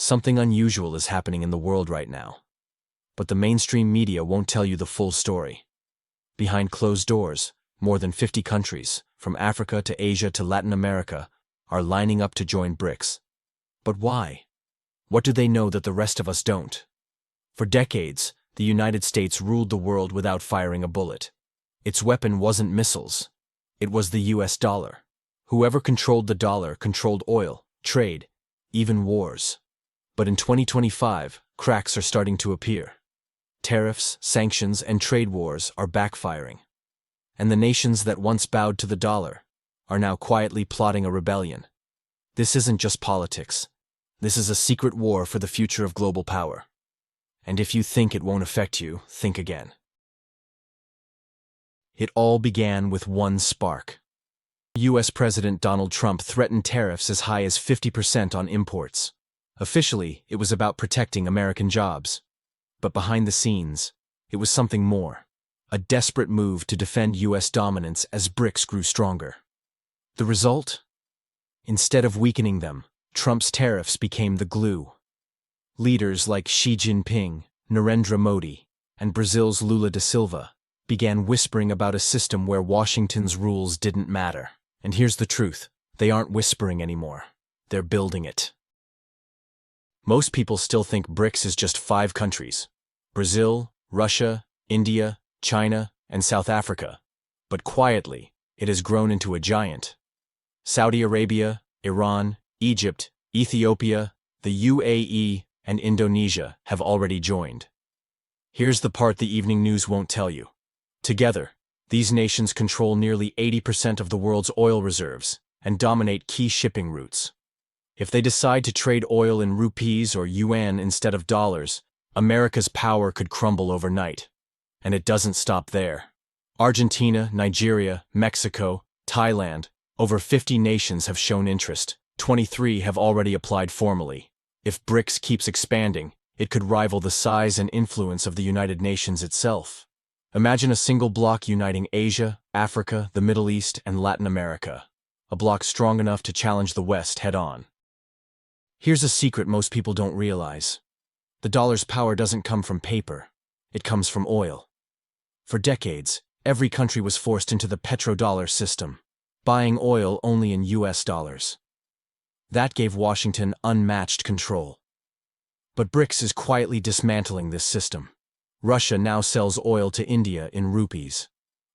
Something unusual is happening in the world right now. But the mainstream media won't tell you the full story. Behind closed doors, more than 50 countries, from Africa to Asia to Latin America, are lining up to join BRICS. But why? What do they know that the rest of us don't? For decades, the United States ruled the world without firing a bullet. Its weapon wasn't missiles. It was the US dollar. Whoever controlled the dollar controlled oil, trade, even wars. But in 2025, cracks are starting to appear. Tariffs, sanctions, and trade wars are backfiring. And the nations that once bowed to the dollar are now quietly plotting a rebellion. This isn't just politics. This is a secret war for the future of global power. And if you think it won't affect you, think again. It all began with one spark. US President Donald Trump threatened tariffs as high as 50% on imports. Officially, it was about protecting American jobs. But behind the scenes, it was something more. A desperate move to defend US dominance as BRICS grew stronger. The result? Instead of weakening them, Trump's tariffs became the glue. Leaders like Xi Jinping, Narendra Modi, and Brazil's Lula da Silva began whispering about a system where Washington's rules didn't matter. And here's the truth, they aren't whispering anymore. They're building it. Most people still think BRICS is just 5 countries: Brazil, Russia, India, China, and South Africa. But quietly, it has grown into a giant. Saudi Arabia, Iran, Egypt, Ethiopia, the UAE, and Indonesia have already joined. Here's the part the evening news won't tell you. Together, these nations control nearly 80% of the world's oil reserves and dominate key shipping routes. If they decide to trade oil in rupees or yuan instead of dollars, America's power could crumble overnight. And it doesn't stop there. Argentina, Nigeria, Mexico, Thailand, over 50 nations have shown interest. 23 have already applied formally. If BRICS keeps expanding, it could rival the size and influence of the United Nations itself. Imagine a single bloc uniting Asia, Africa, the Middle East, and Latin America. A bloc strong enough to challenge the West head-on. Here's a secret most people don't realize. The dollar's power doesn't come from paper. It comes from oil. For decades, every country was forced into the petrodollar system, buying oil only in US dollars. That gave Washington unmatched control. But BRICS is quietly dismantling this system. Russia now sells oil to India in rupees.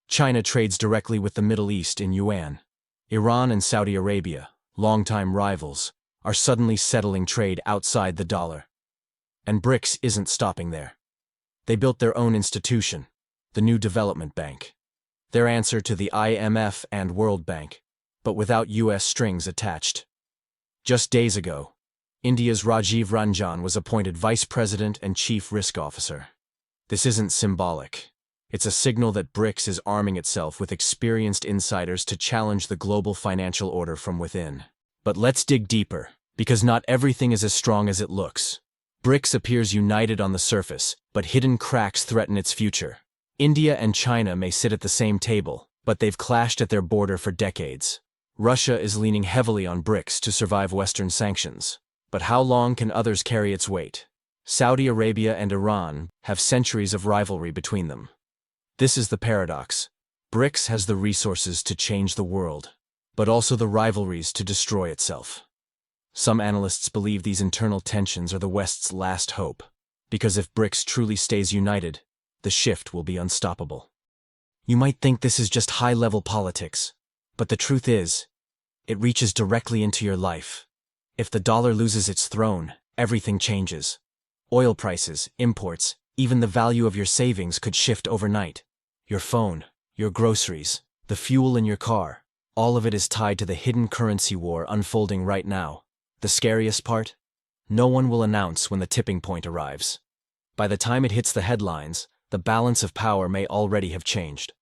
China trades directly with the Middle East in yuan. Iran and Saudi Arabia, longtime rivals, are suddenly settling trade outside the dollar. And BRICS isn't stopping there. They built their own institution, the New Development Bank. Their answer to the IMF and World Bank, but without US strings attached. Just days ago, India's Rajiv Ranjan was appointed Vice President and Chief Risk Officer. This isn't symbolic. It's a signal that BRICS is arming itself with experienced insiders to challenge the global financial order from within. But let's dig deeper, because not everything is as strong as it looks. BRICS appears united on the surface, but hidden cracks threaten its future. India and China may sit at the same table, but they've clashed at their border for decades. Russia is leaning heavily on BRICS to survive Western sanctions. But how long can others carry its weight? Saudi Arabia and Iran have centuries of rivalry between them. This is the paradox. BRICS has the resources to change the world, but also the rivalries to destroy itself. Some analysts believe these internal tensions are the West's last hope, because if BRICS truly stays united, the shift will be unstoppable. You might think this is just high-level politics, but the truth is, it reaches directly into your life. If the dollar loses its throne, everything changes. Oil prices, imports, even the value of your savings could shift overnight. Your phone, your groceries, the fuel in your car, all of it is tied to the hidden currency war unfolding right now. The scariest part? No one will announce when the tipping point arrives. By the time it hits the headlines, the balance of power may already have changed.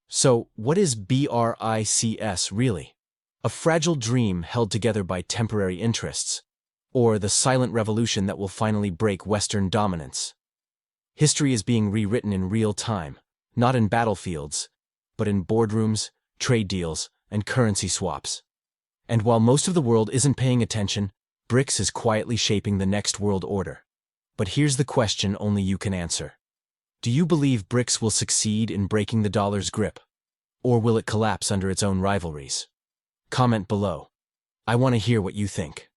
So, what is BRICS really? A fragile dream held together by temporary interests, or the silent revolution that will finally break Western dominance? History is being rewritten in real time, not in battlefields, but in boardrooms, trade deals, and currency swaps. And while most of the world isn't paying attention, BRICS is quietly shaping the next world order. But here's the question only you can answer. Do you believe BRICS will succeed in breaking the dollar's grip? Or will it collapse under its own rivalries? Comment below. I want to hear what you think.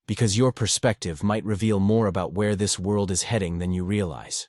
Because your perspective might reveal more about where this world is heading than you realize.